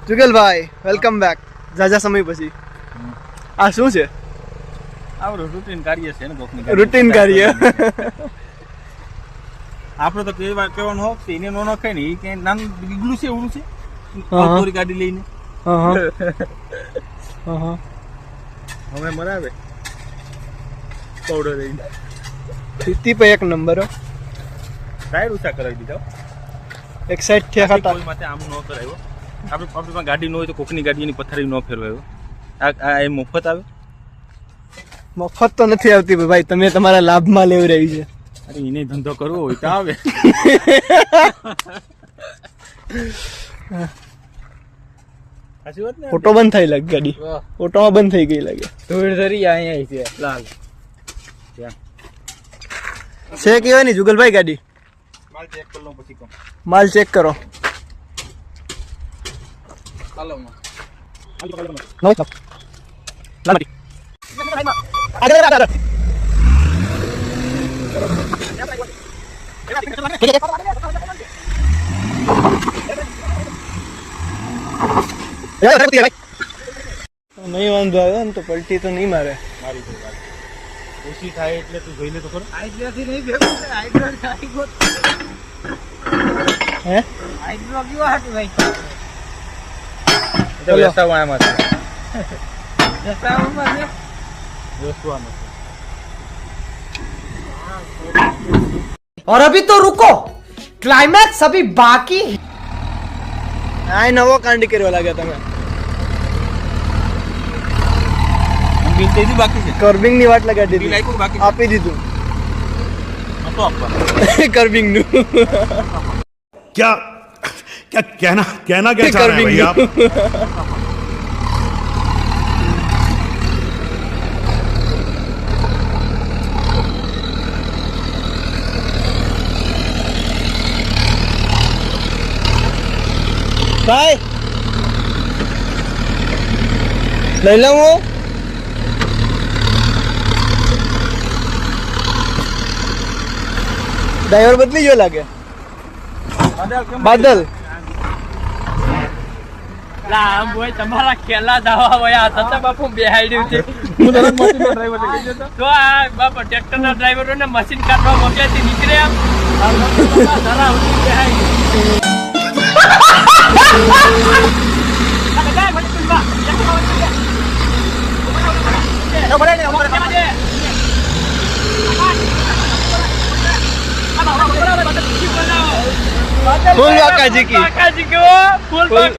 Jugalbhai welcome back જાજા સમય પછી આ શું છે આપણું રૂટીન કાર્ય છે ને કોકની રૂટીન કાર્ય આપણે તો કહેવાનું હોક છે એને નો નખાય ને એ ક્યાંય નાનું દીગલું છે એવું છે હા. થોડી ગાડી લઈને હા હા હવે મરાવે પાવડર લઈને સ્થિતિ પર એક નંબર ટાયર ઊંચા કરાવી દીધા એક સાઈડ થી ખાતા કોઈ માટે આમ ન કરાવ્યો આપણે પાસે ગાડી ન હોય તો કોકની ગાડીની પથારી ન ફેરવાયો આ એ મફત આવે મફત તો નથી આવતી ભાઈ તમે તમારા લાભમાં લેવી રહી છે અરે એને ધંધો કરવો હોય તો આવે સાચી વાત ને ઓટો બંધ થઈ લાગે ગાડી ઓટોમાં બંધ થઈ ગઈ લાગે ધૂળ ધરી અહીંયા છે લાલ છે કેવા ની જુગલભાઈ ગાડી માલ ચેક કરી લઉં પછી કહું માલ ચેક કરો ચાલો નહીં વાંધો આવ્યો ને તો પલટી તો નહીં મારે મારી તો વાત ઓછી થાય એટલે તું જોઈ લે તો ખરો હાઇડ્રોથી નહીં ભેગું છે હાઇડ્રો ખાઈ ગયો હે હાઇડ્રો કેવો હતું ભાઈ તો વેસાવા આમાં છે રસ્તામાં છે વેસવાનું છે और अभी तो रुको क्लाइमैक्स अभी बाकी આ નવો કાંડ કર્યો લાગે તમે બિલ તો હજી બાકી છે કર્બિંગ ની વાટ લગાડી બિલ દીધી આપ્યું બાકી આપી દીધું નતો આપવાનું કર્બિંગ નું क्या क्या कहना कहना क्या चाह रहे हैं भैया आप ભાઈ લઈ લઉં હું ડ્રાઈવર બદલી ગયો લાગે બાદલ આમ બોય તમારા ખેલા દાવા વયા હતા બાપુ બેહાડ્યું છે હું તરત મશીનનો ડ્રાઈવર લઈ જતો તો આ બાપા ટ્રેક્ટર ના ડ્રાઈવરો ને મશીન કાઢવા મોકલ્યાથી નીકળે આમ ધરા ઉઠી ફૂલ વાકાજી કી કાકાજી કે ફૂલ